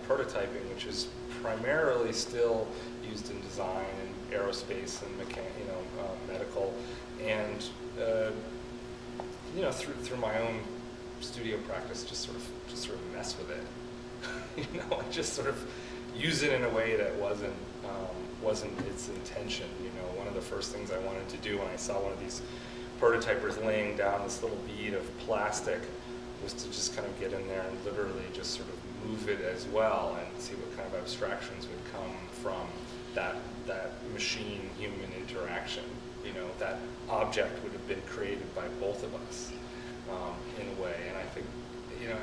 prototyping, which is primarily still used in design and aerospace and medical, and through my own studio practice, just sort of mess with it. Just sort of use it in a way that wasn't its intention. One of the first things I wanted to do when I saw one of these prototypers laying down this little bead of plastic was to just kind of get in there and literally just sort of move it as well and see what kind of abstractions would come from that machine-human interaction. That object would have been created by both of us in a way, and I think,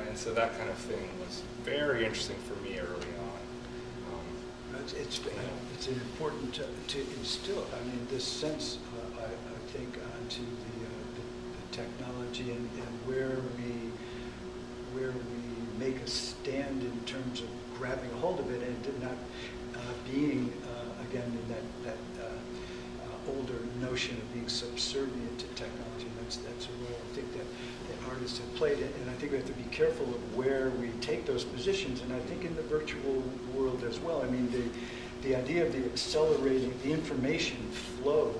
and so that kind of thing was very interesting for me early on. It's important to instill, this sense, I think, onto the technology and where we make a stand in terms of grabbing a hold of it and not being, again, in that older notion of being subservient to technology. That's a role I think that artists have played, and I think we have to be careful of where we take those positions, and I think in the virtual world as well. The idea of the accelerating, the information flow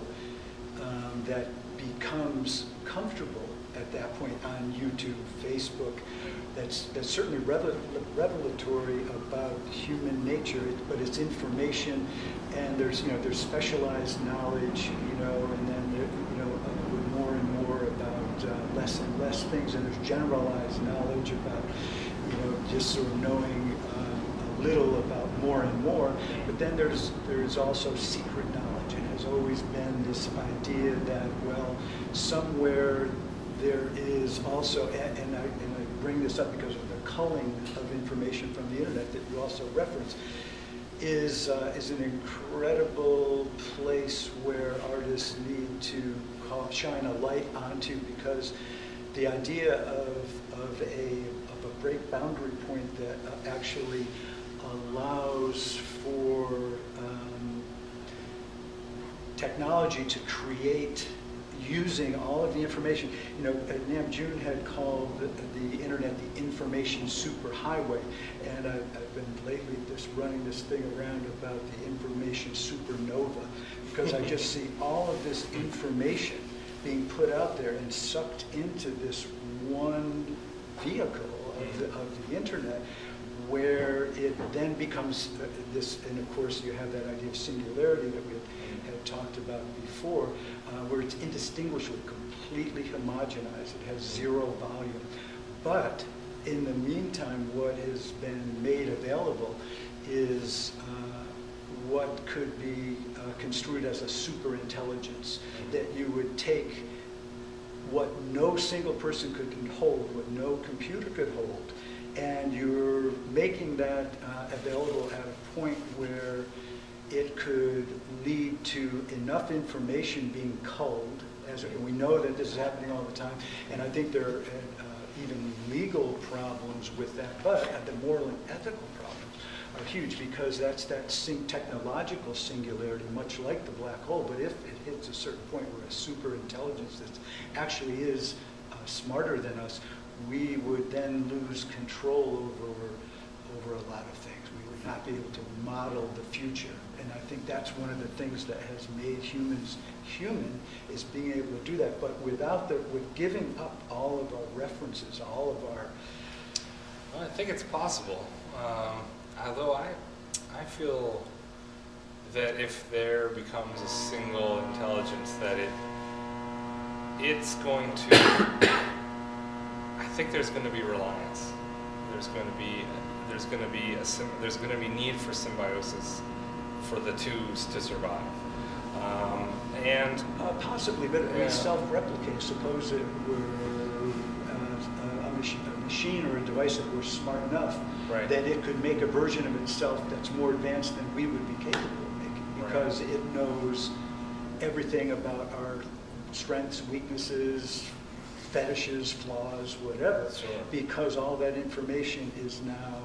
that becomes comfortable at that point on YouTube, Facebook, that's certainly revelatory about human nature, but it's information, and there's specialized knowledge, and then more and more about less and less things, and there's generalized knowledge about just sort of knowing a little about more and more, but then there's also secret knowledge. It has always been this idea that, well, somewhere there is also, and I bring this up because of the culling of information from the internet that you also reference, is an incredible place where artists need to shine a light onto, because the idea of a break boundary point that actually allows for technology to create using all of the information. Nam June had called the internet the information superhighway, and I've been lately just running this thing around about the information supernova, because I just see all of this information being put out there and sucked into this one vehicle of the internet, where it then becomes this, and of course you have that idea of singularity that we had talked about before, where it's indistinguishable, completely homogenized. It has zero volume. But in the meantime, what has been made available is what could be construed as a super intelligence, that you would take what no single person could hold, what no computer could hold, and you're making that available at a point where it could lead to enough information being culled, and we know that this is happening all the time, and I think there are even legal problems with that, but the moral and ethical problems are huge, because that's that technological singularity, much like the black hole. But if it hits a certain point where a super intelligence that actually is smarter than us, we would then lose control over a lot of things. We would not be able to model the future. And I think that's one of the things that has made humans human, is being able to do that, but with giving up all of our references, all of our... Well, I think it's possible. Although I feel that if there becomes a single intelligence, that it's going to... I think there's going to be reliance. There's going to be need for symbiosis for the two to survive. Possibly, but it self-replicates. Suppose it were a machine or a device that were smart enough that it could make a version of itself that's more advanced than we would be capable of making, because it knows everything about our strengths, weaknesses, fetishes, flaws, whatever, because all that information is now...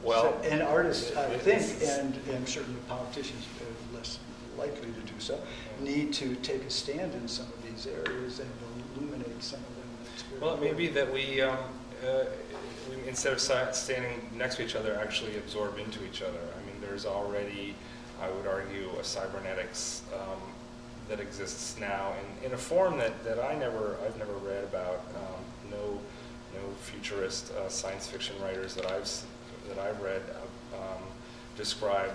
Well, and artists, I think, and certainly politicians are less likely to do so, need to take a stand in some of these areas and illuminate some of them. Well, it may be that we, instead of standing next to each other, actually absorb into each other. I mean, there's already, I would argue, a cybernetics that exists now in a form that I've never read about. No futurist science fiction writers that I've read describe,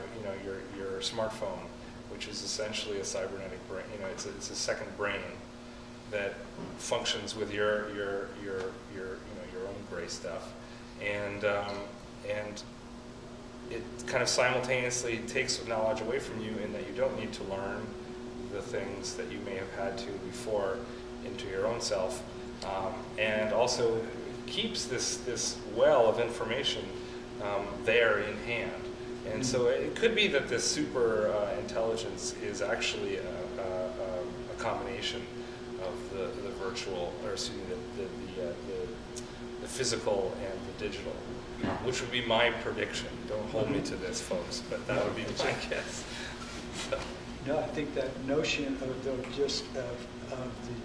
your smartphone, which is essentially a cybernetic brain. It's a second brain that functions with your own gray stuff, and it kind of simultaneously takes knowledge away from you in that you don't need to learn the things that you may have had to before into your own self, and also keeps this well of information there in hand. And so it could be that this super intelligence is actually a combination of the virtual, or excuse me, the physical and the digital, which would be my prediction. Don't hold me to this, folks, but that would be my guess. So. No, I think that notion of the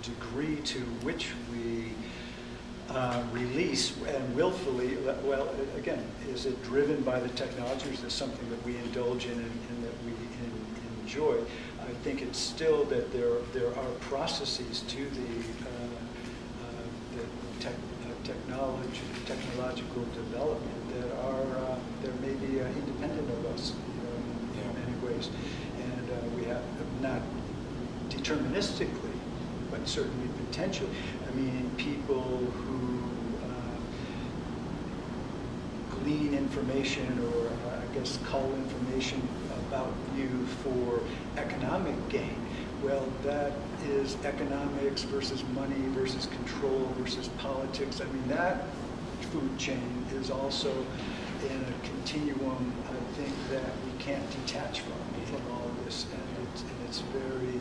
degree to which we release and willfully, well, again, is it driven by the technology, or is this something that we indulge in and that we enjoy? I think it's still that there are processes to the technological development that may be independent of us in many ways, and we have not deterministically, but certainly potentially. I mean, people who glean information, or I guess cull information about you for economic gain. Well, that is economics versus money versus control versus politics. I mean, that food chain is also in a continuum, I think, that we can't detach from all of this, and it's very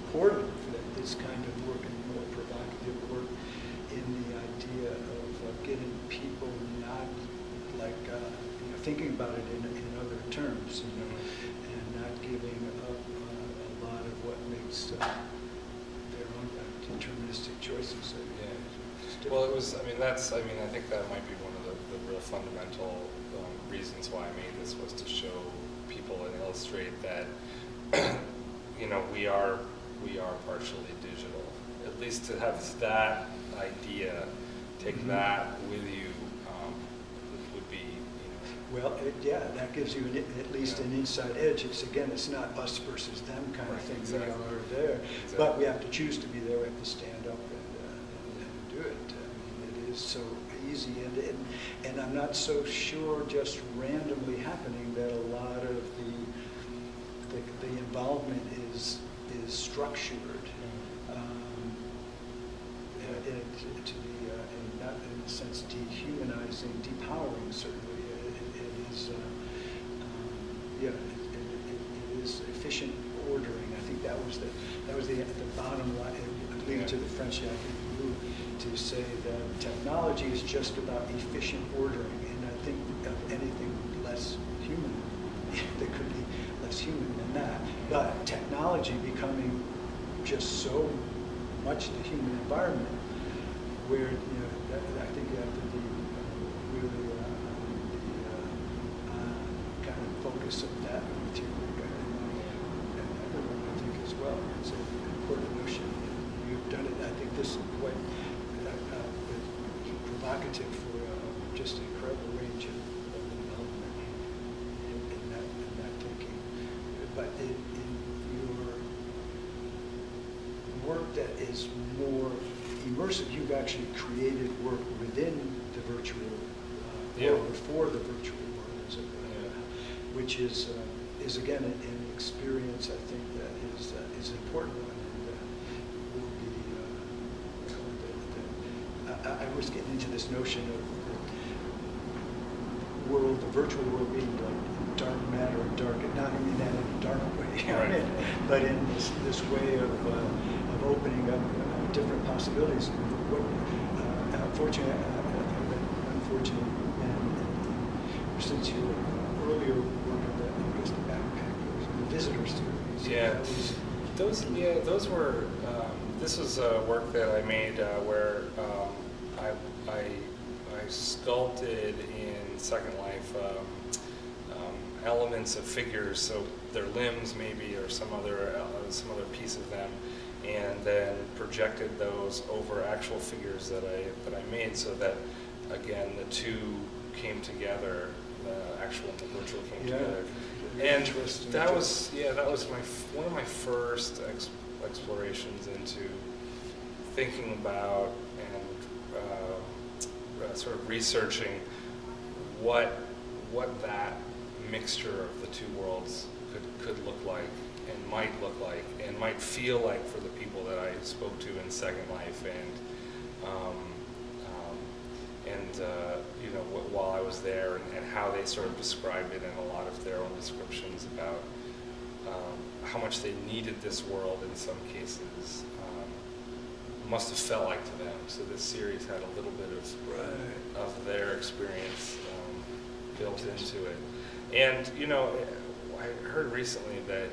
important that this kind of work and more provocative work in the idea of getting people not like thinking about it in other terms, and not giving up a lot of what makes their own deterministic choices. Well, it was. I think that might be one of the real fundamental reasons why I made this, was to show people and illustrate that we are partially digital. At least to have that idea, take that with you, would be. Well, that gives you at least an inside edge. It's not us versus them kind of thing. Exactly. We are there, but we have to choose to be there. We have to stand up and do it. I mean, it is so easy, and I'm not so sure just randomly happening that a lot of the involvement is structured. To be, not in a sense dehumanizing, depowering, certainly. It is, it is efficient ordering. I think that was the bottom line, leading to the French to say that technology is just about efficient ordering, and I think of anything less human, that could be less human than that. But technology becoming just so much the human environment, where I think you have to be really kind of focus of that with your work, and everyone, I think, as well. It's an important notion. You've done it. I think this is quite provocative for just an incredible range of development in that thinking. But in your work that is more immersive, you've actually created work within the virtual world, or for the virtual world, as it were, which is again an experience, I think, that is an important one, and will be. I was getting into this notion of the virtual world being like dark matter, not mean that in a dark way, right. But in this way of opening up different possibilities. Unfortunately, and since your earlier work of the backpackers and the visitors to those were. This was work that I made where I sculpted in Second Life elements of figures, so their limbs maybe, or some other piece of them, and then projected those over actual figures that I made, so that again the two came together, the actual and the virtual came together. And that was one of my first explorations into thinking about and sort of researching what that mixture of the two worlds could look like, and might look like, and might feel like for the people that I spoke to in Second Life, and you know, while I was there, and how they sort of described it in a lot of their own descriptions about how much they needed this world in some cases. Must have felt like to them. So this series had a little bit of their experience built into it. And you know, I heard recently that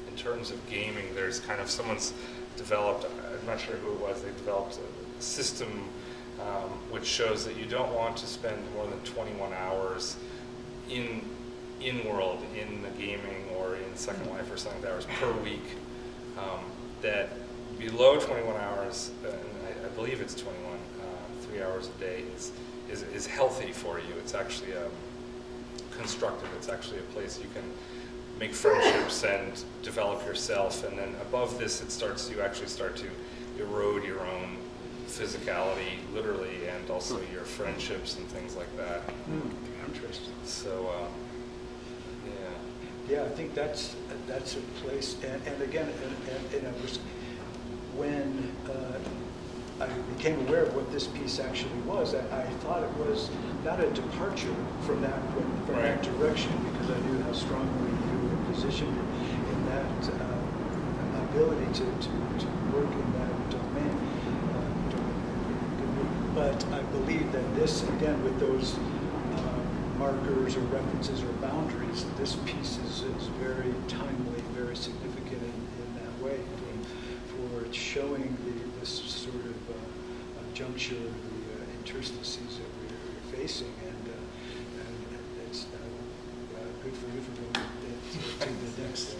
in terms of gaming, there's kind of someone's developed, I'm not sure who it was, they developed a system which shows that you don't want to spend more than 21 hours in-world, in the gaming or in Second Life or something, hours per week. That below 21 hours, and I believe it's 21, 3 hours a day, is healthy for you. It's actually constructive. It's actually a place you can make friendships and develop yourself. And then above this, you actually start to erode your own physicality, literally, and also your friendships and things like that. Interesting. So, yeah, I think that's a place. And again, and it was when I became aware of what this piece actually was, I thought it was not a departure from that direction, because I knew how strongly you were positioned in that ability to work in that domain. But I believe that this, again, with those markers or references or boundaries, this piece is very timely, very significant in that way, for showing this sort of juncture, the interstices that we're facing, and it's good for you for going to the next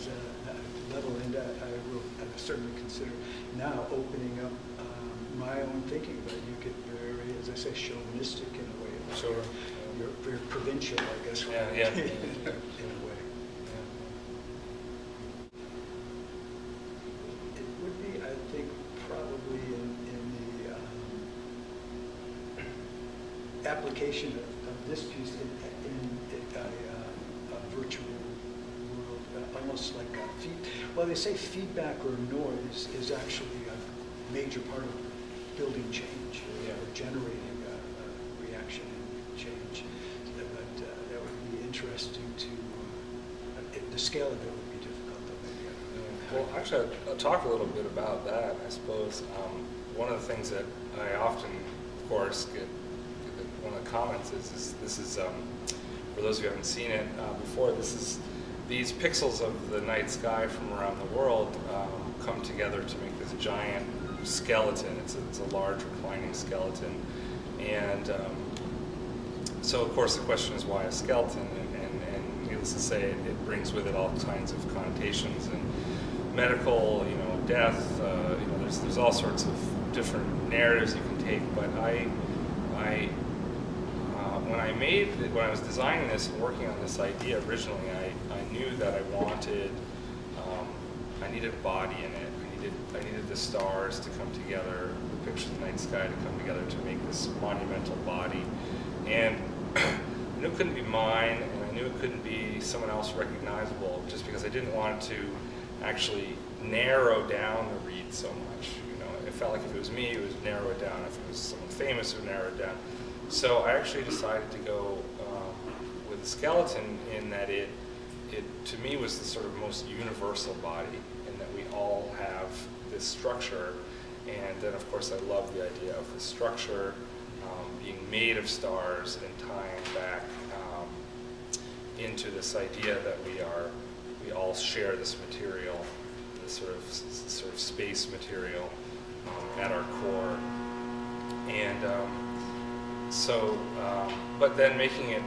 level. And I will certainly consider now opening up my own thinking about it. You get very, as I say, chauvinistic in a way. Sure. You're very provincial, I guess. Yeah. In a way. It would be, I think, probably in the application of this piece in a virtual world, almost like well, they say feedback or noise is actually a major part of building change, or generating a reaction and change. But that would be interesting to, the scale of it would be difficult, though, maybe. Well, actually, I'll talk a little bit about that, I suppose. One of the things that I often, of course, get one of the comments is this is, for those who haven't seen it before, these pixels of the night sky from around the world come together to make this giant skeleton. It's a large reclining skeleton, and so of course the question is, why a skeleton? And needless to say, it brings with it all kinds of connotations and medical, death. There's all sorts of different narratives you can take. But when I was designing this and working on this idea originally, I knew that I needed a body in it. I needed the stars to come together, the picture of the night sky to come together to make this monumental body. And I knew it couldn't be mine, and I knew it couldn't be someone else recognizable, just because I didn't want to actually narrow down the read so much. It felt like if it was me, it would narrow it down. If it was someone famous, it would narrow it down. So I actually decided to go with a skeleton, in that it to me was the sort of most universal body, in that we all have this structure. And then, of course, I love the idea of the structure being made of stars and tying back into this idea that we all share this material, this sort of space material at our core. And So, but then making it